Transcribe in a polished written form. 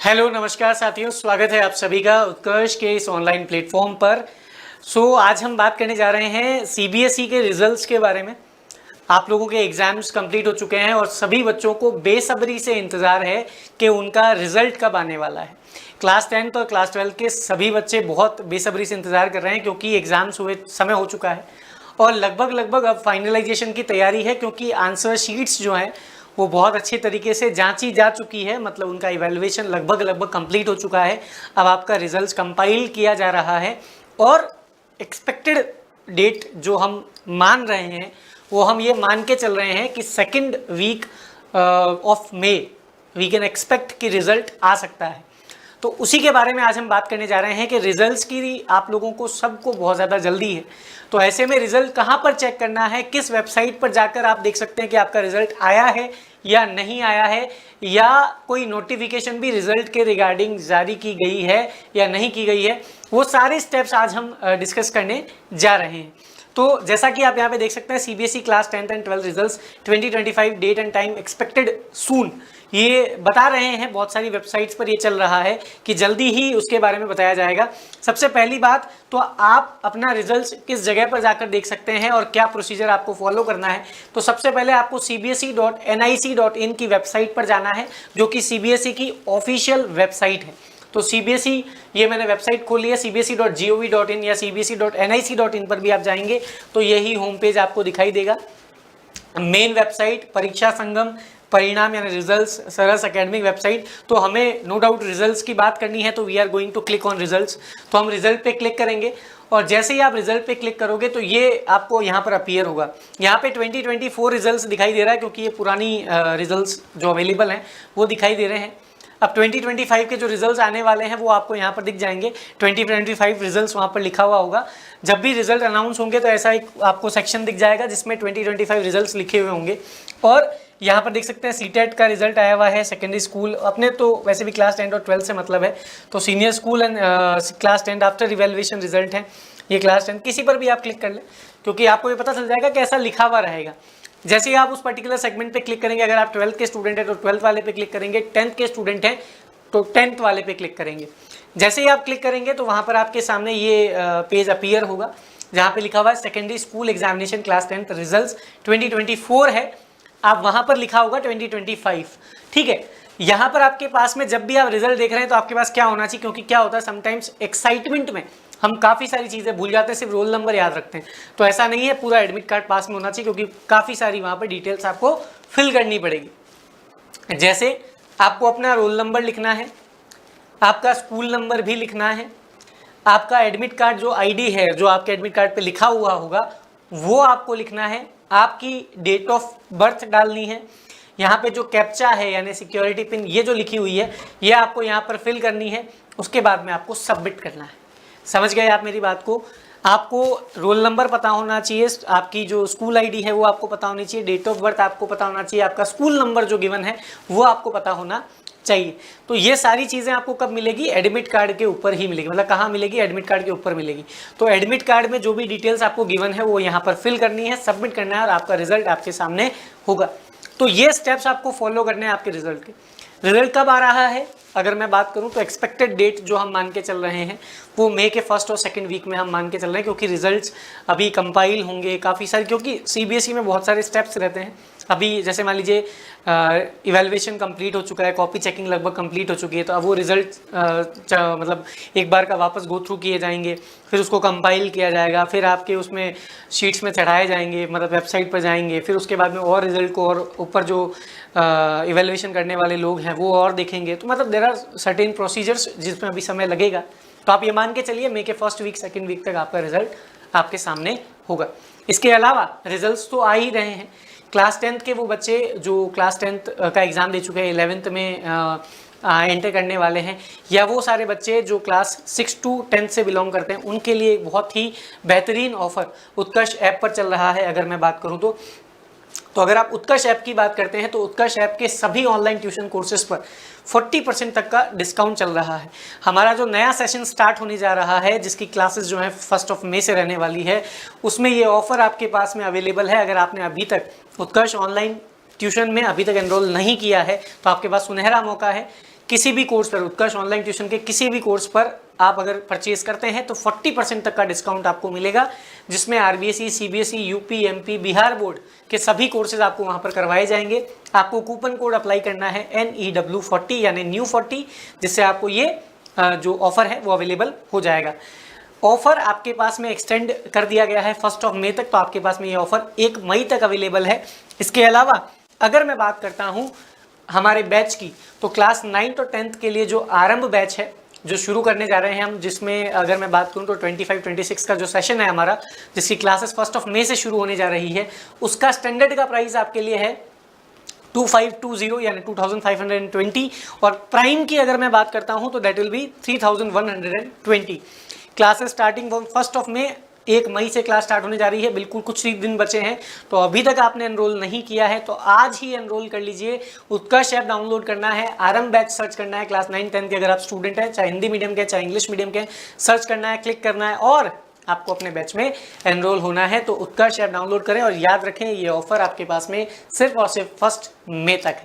Hello नमस्कार साथियों, स्वागत है आप सभी का उत्कर्ष के इस ऑनलाइन प्लेटफॉर्म पर। आज हम बात करने जा रहे हैं सीबीएसई के रिजल्ट्स के बारे में। आप लोगों के एग्जाम्स कंप्लीट हो चुके हैं और सभी बच्चों को बेसब्री से इंतज़ार है कि उनका रिजल्ट कब आने वाला है। क्लास 10th और क्लास 12 के सभी बच्चे बहुत बेसब्री से इंतज़ार कर रहे हैं क्योंकि एग्ज़ाम्स हुए समय हो चुका है और लगभग अब फाइनलाइजेशन की तैयारी है, क्योंकि आंसर शीट्स जो हैं वो बहुत अच्छे तरीके से जांची जा चुकी है। मतलब उनका इवैल्यूएशन लगभग कंप्लीट हो चुका है। अब आपका रिजल्ट्स कंपाइल किया जा रहा है और एक्सपेक्टेड डेट जो हम मान रहे हैं वो हम ये मान के चल रहे हैं कि second week of May we can expect कि रिजल्ट आ सकता है। तो उसी के बारे में आज हम बात करने जा रहे हैं कि रिजल्ट्स की आप लोगों को सबको बहुत ज़्यादा जल्दी है। तो ऐसे में रिजल्ट कहाँ पर चेक करना है, किस वेबसाइट पर जाकर आप देख सकते हैं कि आपका रिजल्ट आया है या नहीं आया है, या कोई नोटिफिकेशन भी रिजल्ट के रिगार्डिंग जारी की गई है या नहीं की गई है, वो सारे स्टेप्स आज हम डिस्कस करने जा रहे हैं। तो जैसा कि आप यहाँ पे देख सकते हैं, CBSE class 10th and 12 results 2025 date and time expected soon, ये बता रहे हैं। बहुत सारी वेबसाइट्स पर ये चल रहा है कि जल्दी ही उसके बारे में बताया जाएगा। सबसे पहली बात तो आप अपना रिजल्ट्स किस जगह पर जाकर देख सकते हैं और क्या प्रोसीजर आपको फॉलो करना है। तो सबसे पहले आपको cbse.nic.in की वेबसाइट पर जाना है, जो कि सीबीएसई की ऑफिशियल वेबसाइट है। तो सीबीएसई, ये मैंने वेबसाइट खोली है cbse.gov.in या cbse.nic.in पर भी आप जाएंगे तो यही होम पेज आपको दिखाई देगा। मेन वेबसाइट परीक्षा संगम परिणाम यानी रिजल्ट्स सरस एकेडमिक वेबसाइट। तो हमें नो डाउट रिजल्ट्स की बात करनी है, तो we are going to click on results. तो हम रिजल्ट पे क्लिक करेंगे और जैसे ही आप रिजल्ट पे क्लिक करोगे तो ये आपको यहाँ पर अपीयर होगा। यहाँ पे 2024 रिजल्ट्स दिखाई दे रहा है, क्योंकि ये पुरानी रिजल्ट्स जो अवेलेबल हैं वो दिखाई दे रहे हैं। अब 2025 के जो रिजल्ट्स आने वाले हैं वो आपको यहाँ पर दिख जाएंगे। 2025 रिजल्ट्स वहाँ पर लिखा हुआ होगा। जब भी रिजल्ट अनाउंस होंगे तो ऐसा एक आपको सेक्शन दिख जाएगा जिसमें 2025 रिजल्ट्स लिखे हुए होंगे। और यहाँ पर देख सकते हैं सीटेट का रिजल्ट आया हुआ है। सेकेंडरी स्कूल अपने तो वैसे भी क्लास 10 और 12 से मतलब है, तो senior school and class 10 after evaluation result है। ये क्लास 10 किसी पर भी आप क्लिक कर लें, क्योंकि आपको ये पता चल जाएगा कि ऐसा लिखा हुआ रहेगा। जैसे ही आप उस पर्टिकुलर सेगमेंट पे क्लिक करेंगे, अगर आप 12th के स्टूडेंट हैं तो 12th वाले पे क्लिक करेंगे, 10th के स्टूडेंट हैं तो 10th वाले पे क्लिक करेंगे। जैसे ही आप क्लिक करेंगे तो वहाँ पर आपके सामने ये पेज अपीयर होगा, जहाँ पे लिखा हुआ है secondary school examination class 10th results 2024 है। आप वहाँ पर लिखा होगा 2025, ठीक है। यहाँ पर आपके पास में जब भी आप रिजल्ट देख रहे हैं तो आपके पास क्या होना चाहिए, क्योंकि क्या होता है समटाइम्स एक्साइटमेंट में हम काफ़ी सारी चीज़ें भूल जाते हैं, सिर्फ रोल नंबर याद रखते हैं। तो ऐसा नहीं है, पूरा एडमिट कार्ड पास में होना चाहिए, क्योंकि काफ़ी सारी वहाँ पर डिटेल्स आपको फिल करनी पड़ेगी। जैसे आपको अपना रोल नंबर लिखना है, आपका स्कूल नंबर भी लिखना है, आपका एडमिट कार्ड जो आईडी है जो आपके एडमिट कार्ड पे लिखा हुआ होगा वो आपको लिखना है, आपकी डेट ऑफ बर्थ डालनी है, यहाँ पे जो कैप्चा है यानी सिक्योरिटी पिन ये जो लिखी हुई है ये आपको यहाँ पर फिल करनी है। उसके बाद में आपको सबमिट करना है। समझ गए आप मेरी बात को? आपको रोल नंबर पता होना चाहिए, आपकी जो स्कूल आईडी है वो आपको पता होनी चाहिए, डेट ऑफ बर्थ आपको पता होना चाहिए, आपका स्कूल नंबर जो गिवन है वो आपको पता होना चाहिए। तो ये सारी चीज़ें आपको कब मिलेगी? एडमिट कार्ड के ऊपर ही मिलेगी। मतलब कहाँ मिलेगी? एडमिट कार्ड के ऊपर मिलेगी। तो एडमिट कार्ड में जो भी डिटेल्स आपको गिवन है वो यहाँ पर फिल करनी है, सबमिट करना है और आपका रिजल्ट आपके सामने होगा। तो ये स्टेप्स आपको फॉलो करने हैं आपके रिजल्ट के। रिजल्ट कब आ रहा है अगर मैं बात करूं तो एक्सपेक्टेड डेट जो हम मान के चल रहे हैं वो मई के फर्स्ट और सेकंड वीक में हम मान के चल रहे हैं, क्योंकि रिजल्ट्स अभी कंपाइल होंगे काफ़ी सारे, क्योंकि सीबीएसई में बहुत सारे स्टेप्स रहते हैं। अभी जैसे मान लीजिए इवैल्यूएशन कंप्लीट हो चुका है, कॉपी चेकिंग लगभग कंप्लीट हो चुकी है, तो अब वो रिजल्ट मतलब एक बार का वापस गो थ्रू किए जाएंगे, फिर उसको कंपाइल किया जाएगा, फिर आपके उसमें शीट्स में चढ़ाए जाएंगे, मतलब वेबसाइट पर जाएंगे, फिर उसके बाद में और रिजल्ट को और ऊपर जो इवैल्यूएशन करने वाले लोग हैं वो और देखेंगे। तो मतलब देयर आर सर्टेन प्रोसीजर्स जिसमें अभी समय लगेगा। तो आप ये मान के चलिए मई के फर्स्ट वीक सेकेंड वीक तक आपका रिजल्ट आपके सामने होगा। इसके अलावा रिजल्ट्स तो आ ही रहे हैं। क्लास 10th के वो बच्चे जो क्लास 10th का एग्ज़ाम दे चुके हैं, 11th में एंटर करने वाले हैं, या वो सारे बच्चे जो क्लास 6 to 10 से बिलोंग करते हैं, उनके लिए एक बहुत ही बेहतरीन ऑफर उत्कर्ष ऐप पर चल रहा है। अगर मैं बात करूं तो अगर आप उत्कर्ष ऐप की बात करते हैं तो उत्कर्ष ऐप के सभी ऑनलाइन ट्यूशन कोर्सेज पर 40% तक का डिस्काउंट चल रहा है। हमारा जो नया सेशन स्टार्ट होने जा रहा है जिसकी क्लासेस जो है 1 मई से रहने वाली है, उसमें ये ऑफर आपके पास में अवेलेबल है। अगर आपने अभी तक उत्कर्ष ऑनलाइन ट्यूशन में अभी तक एनरोल नहीं किया है तो आपके पास सुनहरा मौका है किसी भी कोर्स पर, उत्कर्ष ऑनलाइन ट्यूशन के किसी भी कोर्स पर आप अगर परचेज करते हैं तो 40% तक का डिस्काउंट आपको मिलेगा, जिसमें RBSE, CBSE, UP, MP, Bihar board के सभी कोर्सेज आपको वहां पर करवाए जाएंगे। आपको कूपन कोड अप्लाई करना है NEW40 यानी न्यू 40, जिससे आपको ये जो ऑफर है वो अवेलेबल हो जाएगा। ऑफर आपके पास में एक्सटेंड कर दिया गया है 1 मई तक, तो आपके पास में ये ऑफर 1 मई तक अवेलेबल है। इसके अलावा अगर मैं बात करता हूँ हमारे बैच की, तो क्लास 9th और 10th के लिए जो आरंभ बैच है जो शुरू करने जा रहे हैं हम, जिसमें अगर मैं बात करूं तो 25-26 का जो सेशन है हमारा, जिसकी क्लासेस 1 मई से शुरू होने जा रही है, उसका स्टैंडर्ड का प्राइस आपके लिए है 2520 यानी 2520, और प्राइम की अगर मैं बात करता हूं तो that will be 3120। Classes starting 1 मई, 1 मई से क्लास स्टार्ट होने जा रही है। बिल्कुल कुछ ही दिन बचे हैं, तो अभी तक आपने एनरोल नहीं किया है तो आज ही एनरोल कर लीजिए। उत्कर्ष ऐप डाउनलोड करना है, आरंभ बैच सर्च करना है, क्लास 9-10 के अगर आप स्टूडेंट हैं, चाहे हिंदी मीडियम के चाहे इंग्लिश मीडियम के, सर्च करना है, क्लिक करना है और आपको अपने बैच में एनरोल होना है। तो उत्कर्ष ऐप डाउनलोड करें और याद रखें ये ऑफर आपके पास में सिर्फ और सिर्फ 1 मई तक है।